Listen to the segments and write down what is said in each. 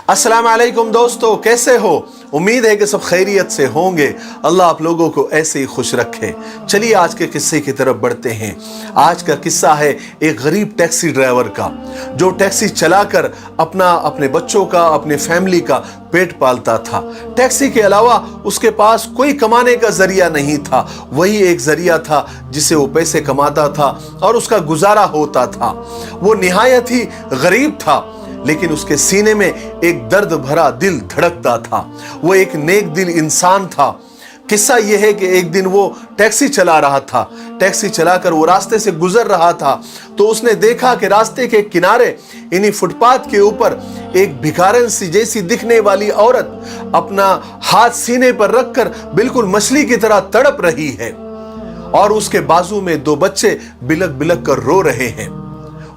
अस्सलाम वालेकुम दोस्तों, कैसे हो? उम्मीद है कि सब खैरियत से होंगे। अल्लाह आप लोगों को ऐसे ही खुश रखे। चलिए आज के किस्से की तरफ बढ़ते हैं। आज का किस्सा है एक गरीब टैक्सी ड्राइवर का, जो टैक्सी चलाकर अपने बच्चों का, अपने फैमिली का पेट पालता था। टैक्सी के अलावा उसके पास कोई कमाने का जरिया नहीं था। वही एक जरिया था जिससे वो पैसे कमाता था और उसका गुजारा होता था। वो निहायत ही गरीब था, लेकिन उसके सीने में एक दर्द भरा दिल धड़कता था। वो एक नेक दिल इंसान था। किस्सा यह है कि एक दिन वो टैक्सी चला रहा था। टैक्सी चलाकर वो रास्ते से गुजर रहा था तो उसने देखा कि रास्ते के किनारे इन्हीं फुटपाथ के ऊपर एक भिखारन सी जैसी दिखने वाली औरत अपना हाथ सीने पर रखकर बिल्कुल मछली की तरह तड़प रही है और उसके बाजू में दो बच्चे बिलक बिलक कर रो रहे हैं।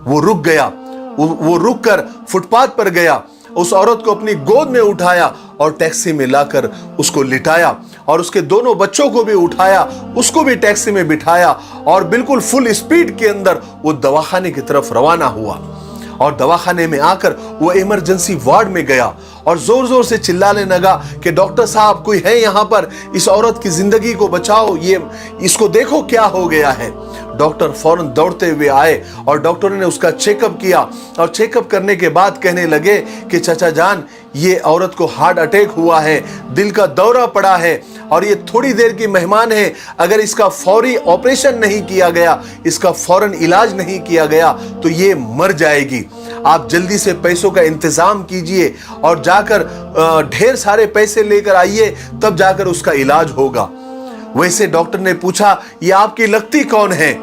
वो रुक गया। वो रुक कर फुटपाथ पर गया, उस औरत को अपनी गोद में उठाया और टैक्सी में लाकर उसको लिटाया और उसके दोनों बच्चों को भी उठाया, उसको भी टैक्सी में बिठाया और बिल्कुल फुल स्पीड के अंदर वो दवाखाने की तरफ रवाना हुआ। और दवाखाने में आकर वो इमरजेंसी वार्ड में गया और जोर जोर से चिल्लाने लगा कि डॉक्टर साहब, कोई है यहाँ पर, इस औरत की जिंदगी को बचाओ, ये इसको देखो क्या हो गया है। डॉक्टर फौरन दौड़ते हुए आए और डॉक्टर ने उसका चेकअप किया और चेकअप करने के बाद कहने लगे कि चाचा जान, ये औरत को हार्ट अटैक हुआ है, दिल का दौरा पड़ा है और ये थोड़ी देर की मेहमान है। अगर इसका फौरी ऑपरेशन नहीं किया गया, इसका फौरन इलाज नहीं किया गया तो ये मर जाएगी। आप जल्दी से पैसों का इंतजाम कीजिए और जाकर ढेर सारे पैसे लेकर आइए, तब जाकर उसका इलाज होगा। वैसे डॉक्टर ने पूछा, ये आपकी लगती कौन है?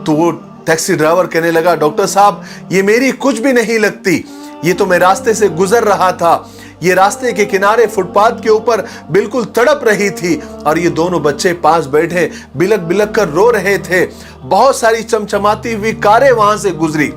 तो वो टैक्सी ड्राइवर कहने लगा, डॉक्टर साहब, ये मेरी कुछ भी नहीं लगती, ये तो मैं रास्ते से गुजर रहा था। ये रास्ते के किनारे फुटपाथ के ऊपर बिल्कुल तड़प रही थी और ये दोनों बच्चे पास बैठे बिलक बिलक कर रो रहे थे। बहुत सारी चमचमाती हुई कारें वहां से गुजरी,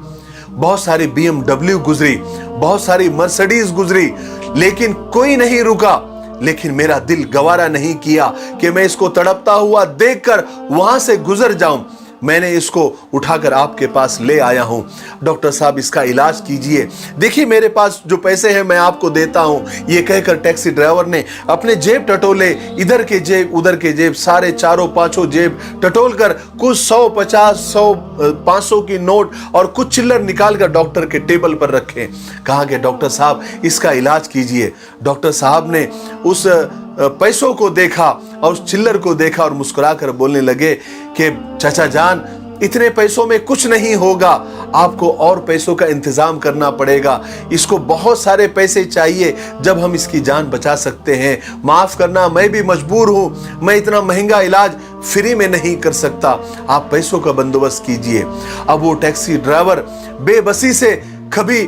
बहुत सारी BMW गुजरी, बहुत सारी मर्सिडीज गुजरी, लेकिन कोई नहीं रुका। लेकिन मेरा दिल गवारा नहीं किया कि मैं इसको तड़पता हुआ देखकर वहां से गुजर जाऊं। मैंने इसको उठाकर आपके पास ले आया हूं। डॉक्टर साहब, इसका इलाज कीजिए। देखिए मेरे पास जो पैसे हैं मैं आपको देता हूं। ये कहकर टैक्सी ड्राइवर ने अपने जेब टटोले, इधर के जेब उधर के जेब, सारे चारों पांचों जेब टटोल कर कुछ 100, 50, 100, 500 की नोट और कुछ चिल्लर निकाल कर डॉक्टर के टेबल पर रखे। कहा कि डॉक्टर साहब, इसका इलाज कीजिए। डॉक्टर साहब ने उस पैसों को देखा और उस चिल्लर को देखा और मुस्कुराकर बोलने लगे कि चाचा जान, इतने पैसों में कुछ नहीं होगा, आपको और पैसों का इंतजाम करना पड़ेगा। इसको बहुत सारे पैसे चाहिए जब हम इसकी जान बचा सकते हैं। माफ करना, मैं भी मजबूर हूं, मैं इतना महंगा इलाज फ्री में नहीं कर सकता, आप पैसों का बंदोबस्त कीजिए। अब वो टैक्सी ड्राइवर बेबसी से कभी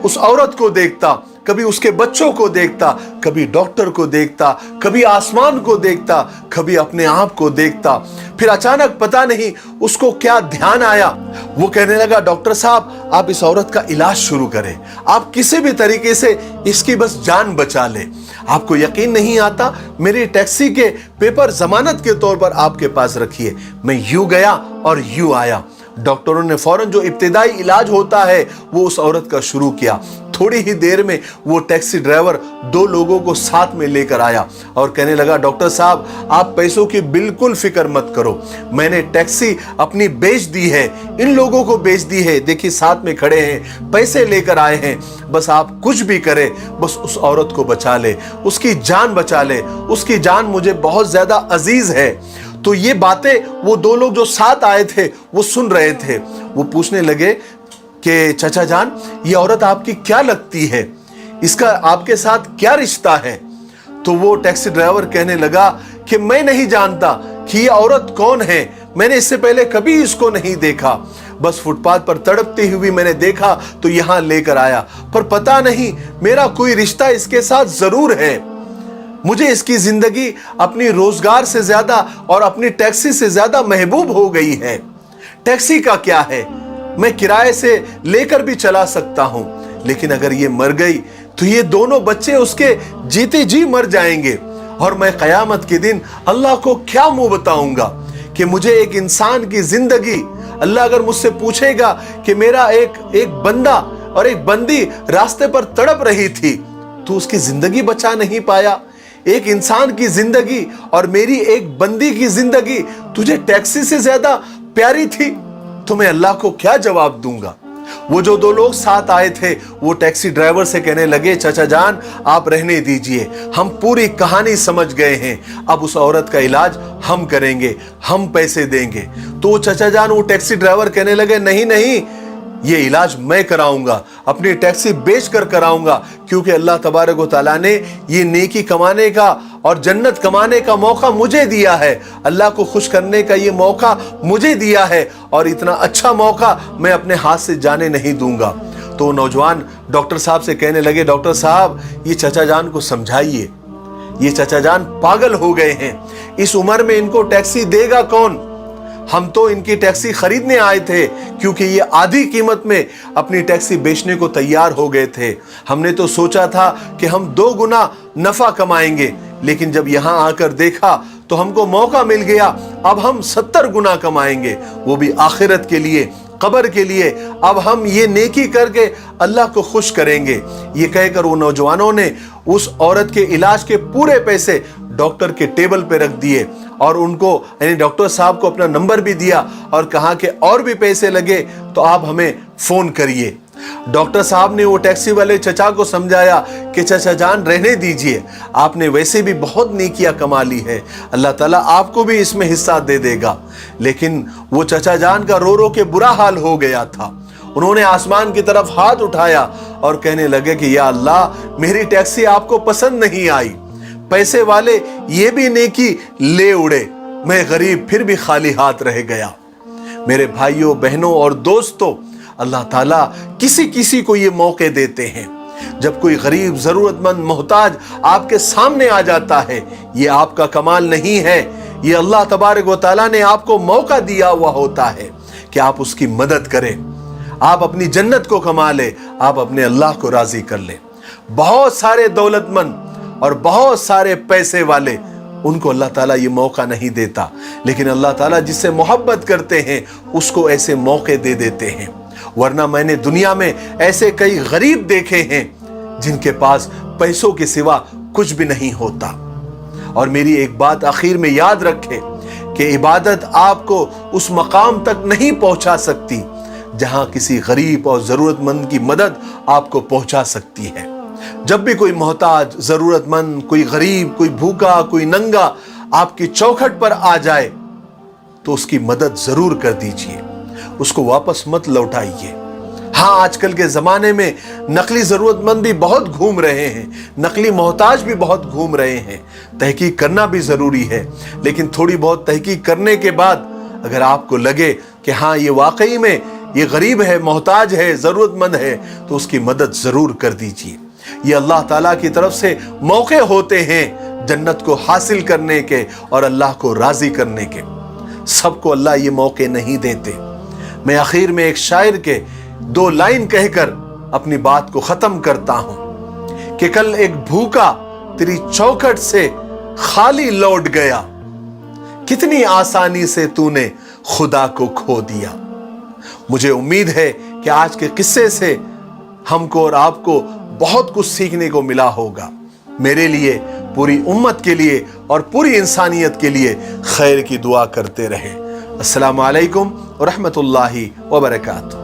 उस औरत को देखता, कभी उसके बच्चों को देखता, कभी डॉक्टर को देखता, कभी आसमान को देखता, कभी अपने आप को देखता। फिर अचानक पता नहीं उसको क्या ध्यान आया। वो कहने लगा, डॉक्टर साहब, आप इस औरत का इलाज शुरू करें, आप किसी भी तरीके से इसकी बस जान बचा ले। आपको यकीन नहीं आता, मेरी टैक्सी के पेपर जमानत के तौर पर आपके पास रखिए। मैं यूं गया और यूं आया। डॉक्टरों ने फौरन जो इब्तिदाई इलाज होता है वो उस औरत का शुरू किया। थोड़ी ही देर में वो टैक्सी ड्राइवर 2 लोगों को साथ में लेकर आया और कहने लगा, डॉक्टर साहब, आप पैसों की बिल्कुल फिक्र मत करो, मैंने टैक्सी अपनी बेच दी है, इन लोगों को बेच दी है, देखिए साथ में खड़े हैं, पैसे लेकर आए हैं, बस आप कुछ भी करें, बस उस औरत को बचा ले, उसकी जान बचा ले, उसकी जान मुझे बहुत ज्यादा अजीज है। तो ये बातें वो 2 लोग जो साथ आए थे वो सुन रहे थे। वो पूछने लगे कि चाचा जान, ये औरत आपकी क्या लगती है, इसका आपके साथ क्या रिश्ता है? तो वो टैक्सी ड्राइवर कहने लगा कि मैं नहीं जानता कि ये औरत कौन है, मैंने इससे पहले कभी इसको नहीं देखा, बस फुटपाथ पर तड़पती हुई मैंने देखा तो यहां लेकर आया, पर पता नहीं मेरा कोई रिश्ता इसके साथ जरूर है। मुझे इसकी जिंदगी अपनी रोजगार से ज्यादा और अपनी टैक्सी से ज्यादा महबूब हो गई है। टैक्सी का क्या है, मैं किराए से लेकर भी चला सकता हूं, लेकिन अगर ये मर गई तो ये दोनों बच्चे उसके जीते जी मर जाएंगे और मैं कयामत के दिन अल्लाह को क्या मुंह बताऊंगा कि मुझे एक इंसान की जिंदगी, अल्लाह अगर मुझसे पूछेगा कि मेरा एक बंदा और एक बंदी रास्ते पर तड़प रही थी, تو उसकी जिंदगी बचा नहीं पाया। एक इंसान की जिंदगी और मेरी एक बंदी की जिंदगी तुझे टैक्सी से ज्यादा प्यारी थी, तो मैं अल्लाह को क्या जवाब दूंगा। वो जो दो लोग साथ आए थे वो टैक्सी ड्राइवर से कहने लगे, चाचा जान आप रहने दीजिए, हम पूरी कहानी समझ गए हैं, अब उस औरत का इलाज हम करेंगे, हम पैसे देंगे। तो वो चाचा जान वो टैक्सी ड्राइवर कहने लगे, नहीं नहीं, ये इलाज मैं कराऊंगा, अपनी टैक्सी बेच कर कराऊंगा, क्योंकि अल्लाह तबारक व तआला ने ये नेकी कमाने का और जन्नत कमाने का मौका मुझे दिया है, अल्लाह को खुश करने का ये मौका मुझे दिया है, और इतना अच्छा मौका मैं अपने हाथ से जाने नहीं दूंगा। तो नौजवान डॉक्टर साहब से कहने लगे, डॉक्टर साहब ये चाचा जान को समझाइए, ये चाचा जान पागल हो गए हैं, इस उम्र में इनको टैक्सी देगा कौन। हम तो इनकी टैक्सी खरीदने आए थे, क्योंकि ये आधी कीमत में अपनी टैक्सी बेचने को तैयार हो गए थे। हमने तो सोचा था कि हम 2 गुना नफा कमाएंगे, लेकिन जब यहाँ आकर देखा तो हमको मौका मिल गया, अब हम 70 गुना कमाएंगे, वो भी आखिरत के लिए, कब्र के लिए। अब हम ये नेकी करके अल्लाह को खुश करेंगे। ये कहकर वो नौजवानों ने उस औरत के इलाज के पूरे पैसे डॉक्टर के टेबल पे रख दिए, और उनको यानी डॉक्टर साहब को अपना नंबर भी दिया और कहा कि और भी पैसे लगे तो आप हमें फोन करिए। डॉक्टर साहब ने वो टैक्सी वाले चचा को समझाया कि चचा जान रहने दीजिए, आपने वैसे भी बहुत नेकियां कमा ली है, अल्लाह ताला आपको भी इसमें हिस्सा दे देगा। लेकिन वो चचा जान का रो रो के बुरा हाल हो गया था। उन्होंने आसमान की तरफ हाथ उठाया और कहने लगे कि या अल्लाह, मेरी टैक्सी आपको पसंद नहीं आई, पैसे वाले ये भी नेकी ले उड़े, मैं गरीब फिर भी खाली हाथ रह गया। मेरे भाइयों बहनों और दोस्तों, अल्लाह ताला किसी किसी को ये मौके देते हैं। जब कोई गरीब जरूरतमंद मोहताज आपके सामने आ जाता है, ये आपका कमाल नहीं है, ये अल्लाह तबारक व तआला ने आपको मौका दिया हुआ होता है कि आप उसकी मदद करें, आप अपनी जन्नत को कमा ले, आप अपने अल्लाह को राजी कर ले। बहुत सारे दौलतमंद और बहुत सारे पैसे वाले, उनको अल्लाह ताला ये मौका नहीं देता, लेकिन अल्लाह ताला जिससे मोहब्बत करते हैं उसको ऐसे मौके दे देते हैं। वरना मैंने दुनिया में ऐसे कई गरीब देखे हैं जिनके पास पैसों के सिवा कुछ भी नहीं होता। और मेरी एक बात आखिर में याद रखें कि इबादत आपको उस मकाम तक नहीं पहुंचा सकती जहां किसी गरीब और जरूरतमंद की मदद आपको पहुंचा सकती है। जब भी कोई मोहताज, जरूरतमंद, कोई गरीब, कोई भूखा, कोई नंगा आपकी चौखट पर आ जाए तो उसकी मदद जरूर कर दीजिए, उसको वापस मत लौटाइए। हाँ, आजकल के जमाने में नकली जरूरतमंद भी बहुत घूम रहे हैं, नकली मोहताज भी बहुत घूम रहे हैं। तहकीक करना भी जरूरी है, लेकिन थोड़ी बहुत तहकीक करने के बाद अगर आपको लगे कि हाँ ये वाकई में ये गरीब है, मोहताज है, जरूरतमंद है, तो उसकी मदद जरूर कर दीजिए। ये अल्लाह ताला की तरफ से मौके होते हैं जन्नत को हासिल करने के और अल्लाह को राजी करने के। सबको अल्लाह ये मौके नहीं देते। मैं आखिर में एक शायर के 2 लाइन कहकर अपनी बात को खत्म करता हूं कि कल एक भूखा तेरी चौखट से खाली लौट गया, कितनी आसानी से तूने खुदा को खो दिया। मुझे उम्मीद है कि आज के किस्से से हमको और आपको बहुत कुछ सीखने को मिला होगा। मेरे लिए, पूरी उम्मत के लिए और पूरी इंसानियत के लिए खैर की दुआ करते रहे। अस्सलामु अलैकुम व रहमतुल्लाहि व बरकातुहू।